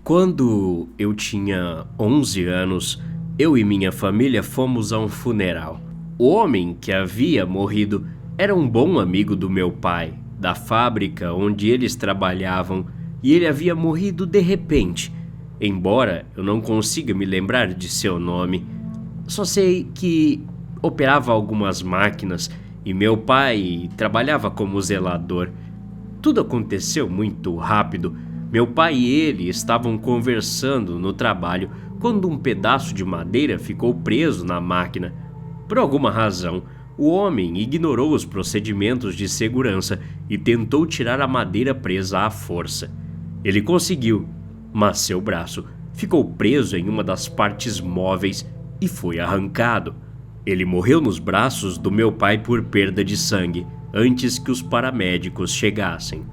Quando eu tinha 11 anos, eu e minha família fomos a um funeral. O homem que havia morrido era um bom amigo do meu pai, da fábrica onde eles trabalhavam, e ele havia morrido de repente. Embora eu não consiga me lembrar de seu nome, só sei que operava algumas máquinas e meu pai trabalhava como zelador. Tudo aconteceu muito rápido. Meu pai e ele estavam conversando no trabalho quando um pedaço de madeira ficou preso na máquina. Por alguma razão, o homem ignorou os procedimentos de segurança e tentou tirar a madeira presa à força. Ele conseguiu, mas seu braço ficou preso em uma das partes móveis e foi arrancado. Ele morreu nos braços do meu pai por perda de sangue antes que os paramédicos chegassem.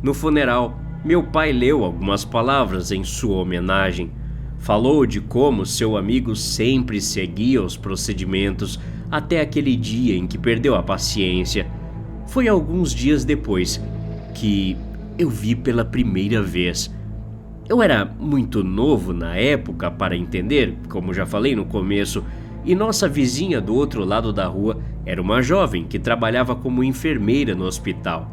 No funeral, meu pai leu algumas palavras em sua homenagem. Falou de como seu amigo sempre seguia os procedimentos até aquele dia em que perdeu a paciência. Foi alguns dias depois que eu vi pela primeira vez. Eu era muito novo na época para entender, como já falei no começo, e nossa vizinha do outro lado da rua era uma jovem que trabalhava como enfermeira no hospital.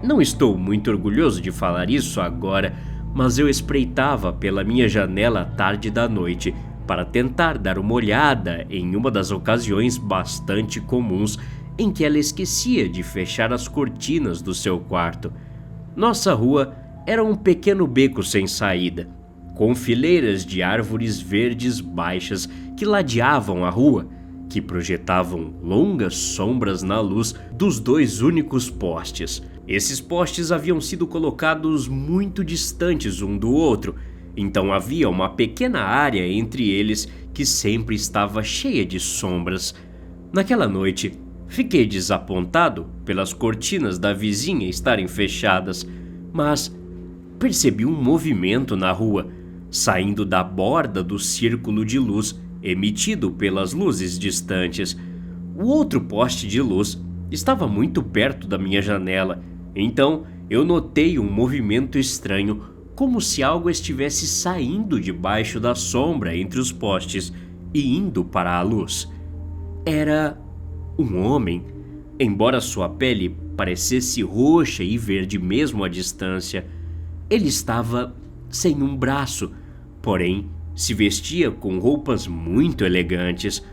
Não estou muito orgulhoso de falar isso agora, mas eu espreitava pela minha janela à tarde da noite para tentar dar uma olhada em uma das ocasiões bastante comuns em que ela esquecia de fechar as cortinas do seu quarto. Nossa rua era um pequeno beco sem saída, com fileiras de árvores verdes baixas que ladeavam a rua, que projetavam longas sombras na luz dos dois únicos postes. Esses postes haviam sido colocados muito distantes um do outro, então havia uma pequena área entre eles que sempre estava cheia de sombras. Naquela noite, fiquei desapontado pelas cortinas da vizinha estarem fechadas, mas percebi um movimento na rua, saindo da borda do círculo de luz emitido pelas luzes distantes. O outro poste de luz estava muito perto da minha janela, então eu notei um movimento estranho, como se algo estivesse saindo debaixo da sombra entre os postes e indo para a luz. Era um homem, embora sua pele parecesse roxa e verde mesmo à distância. Ele estava sem um braço, porém se vestia com roupas muito elegantes,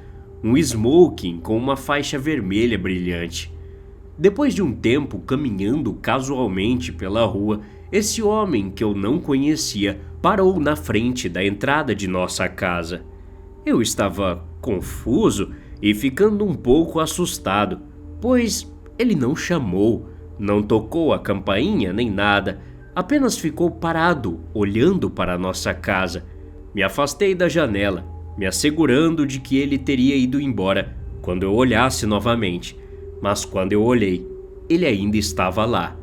um smoking com uma faixa vermelha brilhante. Depois de um tempo caminhando casualmente pela rua, esse homem que eu não conhecia parou na frente da entrada de nossa casa. Eu estava confuso e ficando um pouco assustado, pois ele não chamou, não tocou a campainha nem nada, apenas ficou parado olhando para nossa casa. Me afastei da janela, me assegurando de que ele teria ido embora quando eu olhasse novamente, mas quando eu olhei, ele ainda estava lá.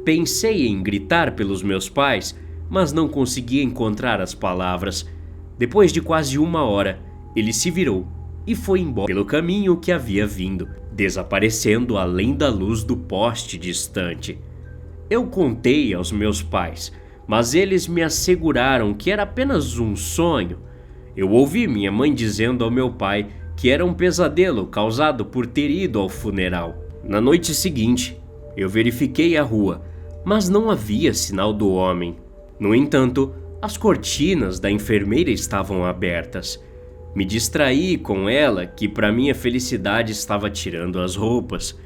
Pensei em gritar pelos meus pais, mas não conseguia encontrar as palavras. Depois de quase uma hora, ele se virou e foi embora pelo caminho que havia vindo, desaparecendo além da luz do poste distante. Eu contei aos meus pais, mas eles me asseguraram que era apenas um sonho. Eu ouvi minha mãe dizendo ao meu pai que era um pesadelo causado por ter ido ao funeral. Na noite seguinte, eu verifiquei a rua, mas não havia sinal do homem. No entanto, as cortinas da enfermeira estavam abertas. Me distraí com ela, que para minha felicidade estava tirando as roupas.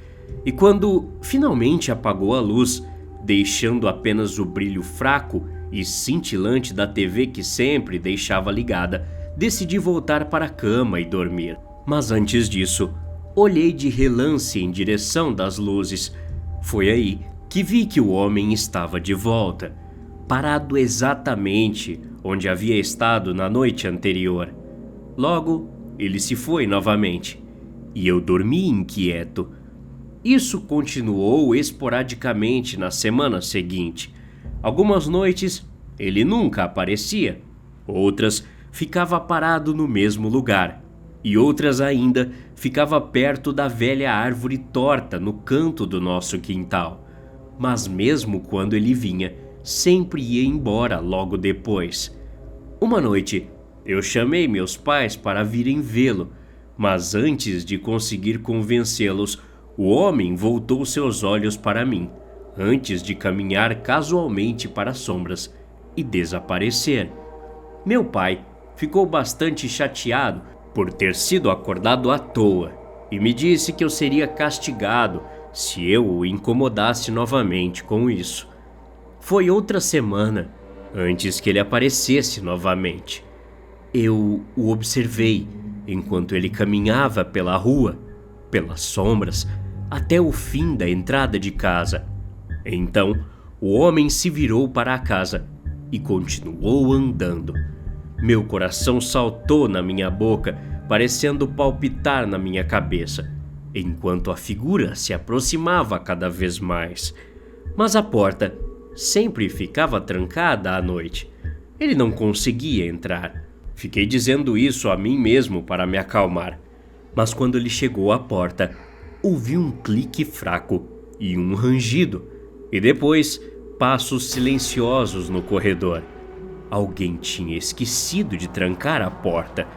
E quando finalmente apagou a luz, deixando apenas o brilho fraco e cintilante da TV que sempre deixava ligada, decidi voltar para a cama e dormir. Mas antes disso, olhei de relance em direção das luzes. Foi aí que vi que o homem estava de volta, parado exatamente onde havia estado na noite anterior. Logo, ele se foi novamente, e eu dormi inquieto. Isso continuou esporadicamente na semana seguinte. Algumas noites ele nunca aparecia, outras ficava parado no mesmo lugar, e outras ainda ficava perto da velha árvore torta no canto do nosso quintal. Mas mesmo quando ele vinha, sempre ia embora logo depois. Uma noite, eu chamei meus pais para virem vê-lo, mas antes de conseguir convencê-los, o homem voltou seus olhos para mim, antes de caminhar casualmente para as sombras e desaparecer. Meu pai ficou bastante chateado por ter sido acordado à toa e me disse que eu seria castigado se eu o incomodasse novamente com isso. Foi outra semana antes que ele aparecesse novamente. Eu o observei enquanto ele caminhava pela rua, pelas sombras, até o fim da entrada de casa. Então, o homem se virou para a casa e continuou andando. Meu coração saltou na minha boca, parecendo palpitar na minha cabeça, enquanto a figura se aproximava cada vez mais. Mas a porta sempre ficava trancada à noite. Ele não conseguia entrar. Fiquei dizendo isso a mim mesmo para me acalmar. Mas quando ele chegou à porta, ouvi um clique fraco e um rangido, e depois passos silenciosos no corredor. Alguém tinha esquecido de trancar a porta.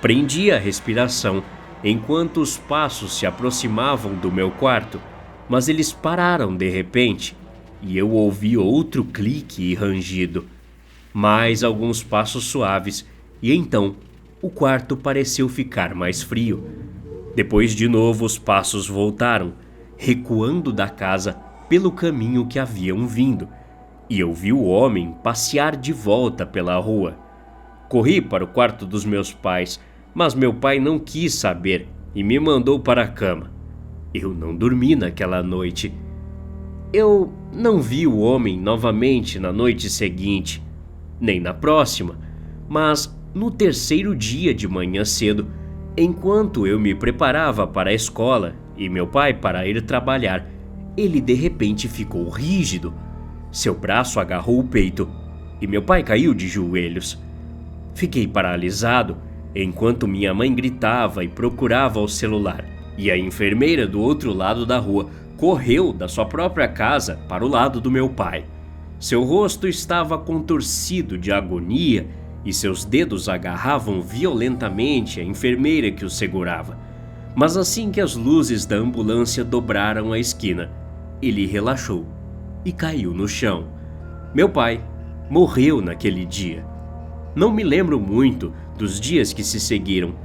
Prendi a respiração enquanto os passos se aproximavam do meu quarto, mas eles pararam de repente e eu ouvi outro clique e rangido. Mais alguns passos suaves e então o quarto pareceu ficar mais frio. Depois de novo os passos voltaram, recuando da casa pelo caminho que haviam vindo, e eu vi o homem passear de volta pela rua. Corri para o quarto dos meus pais, mas meu pai não quis saber e me mandou para a cama. Eu não dormi naquela noite. Eu não vi o homem novamente na noite seguinte, nem na próxima, mas no terceiro dia de manhã cedo, enquanto eu me preparava para a escola e meu pai para ir trabalhar, ele de repente ficou rígido. Seu braço agarrou o peito e meu pai caiu de joelhos. Fiquei paralisado enquanto minha mãe gritava e procurava o celular, e a enfermeira do outro lado da rua correu da sua própria casa para o lado do meu pai. Seu rosto estava contorcido de agonia e seus dedos agarravam violentamente a enfermeira que o segurava. Mas assim que as luzes da ambulância dobraram a esquina, ele relaxou e caiu no chão. Meu pai morreu naquele dia. Não me lembro muito dos dias que se seguiram.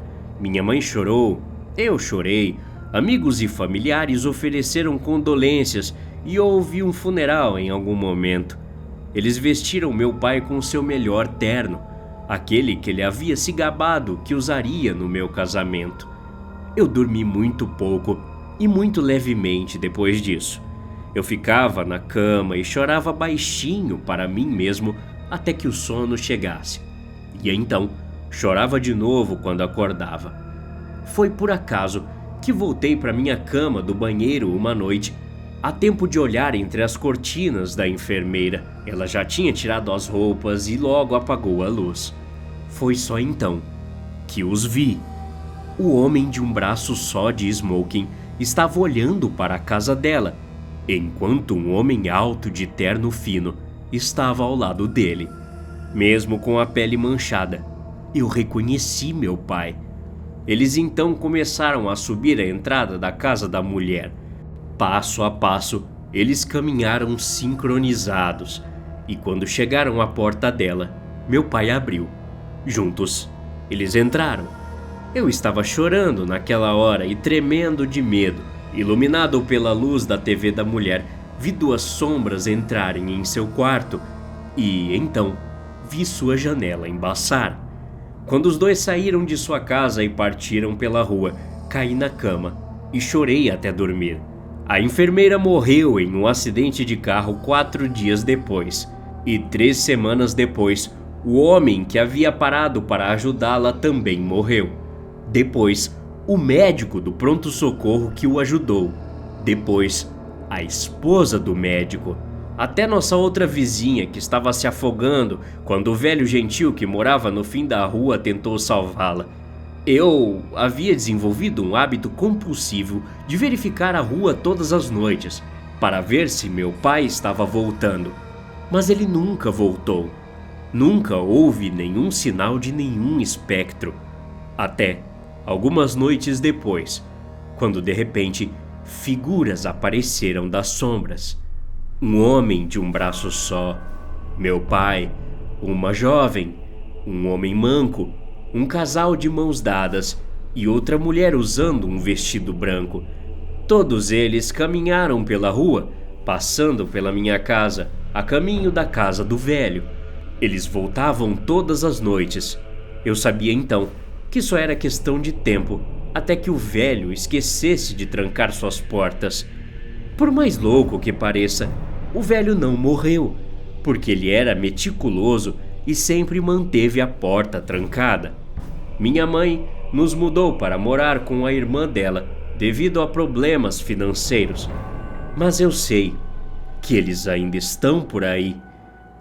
Minha mãe chorou, eu chorei, amigos e familiares ofereceram condolências e houve um funeral em algum momento. Eles vestiram meu pai com seu melhor terno, aquele que ele havia se gabado que usaria no meu casamento. Eu dormi muito pouco e muito levemente depois disso. Eu ficava na cama e chorava baixinho para mim mesmo até que o sono chegasse. E então, chorava de novo quando acordava. Foi por acaso que voltei para minha cama do banheiro uma noite, a tempo de olhar entre as cortinas da enfermeira. Ela já tinha tirado as roupas e logo apagou a luz. Foi só então que os vi. O homem de um braço só de smoking estava olhando para a casa dela, enquanto um homem alto de terno fino estava ao lado dele. Mesmo com a pele manchada, eu reconheci meu pai. Eles então começaram a subir a entrada da casa da mulher. Passo a passo, eles caminharam sincronizados, e quando chegaram à porta dela, meu pai abriu. Juntos, eles entraram. Eu estava chorando naquela hora e tremendo de medo. Iluminado pela luz da TV da mulher, vi duas sombras entrarem em seu quarto e, então, vi sua janela embaçar. Quando os dois saíram de sua casa e partiram pela rua, caí na cama e chorei até dormir. A enfermeira morreu em um acidente de carro 4 dias depois, e 3 semanas depois, o homem que havia parado para ajudá-la também morreu. Depois, o médico do pronto-socorro que o ajudou. Depois, a esposa do médico. Até nossa outra vizinha que estava se afogando quando o velho gentil que morava no fim da rua tentou salvá-la. Eu havia desenvolvido um hábito compulsivo de verificar a rua todas as noites para ver se meu pai estava voltando. Mas ele nunca voltou. Nunca houve nenhum sinal de nenhum espectro. Até algumas noites depois, quando de repente figuras apareceram das sombras. Um homem de um braço só, meu pai, uma jovem, um homem manco, um casal de mãos dadas e outra mulher usando um vestido branco. Todos eles caminharam pela rua, passando pela minha casa, a caminho da casa do velho. Eles voltavam todas as noites. Eu sabia então que só era questão de tempo até que o velho esquecesse de trancar suas portas. Por mais louco que pareça, o velho não morreu, porque ele era meticuloso e sempre manteve a porta trancada. Minha mãe nos mudou para morar com a irmã dela devido a problemas financeiros. Mas eu sei que eles ainda estão por aí,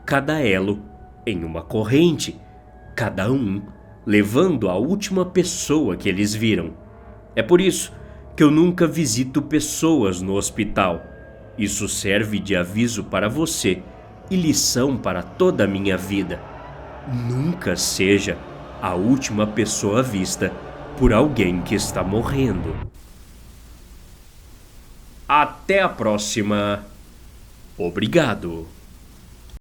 cada elo em uma corrente, cada um levando a última pessoa que eles viram. É por isso que eu nunca visito pessoas no hospital. Isso serve de aviso para você e lição para toda a minha vida. Nunca seja a última pessoa vista por alguém que está morrendo. Até a próxima. Obrigado.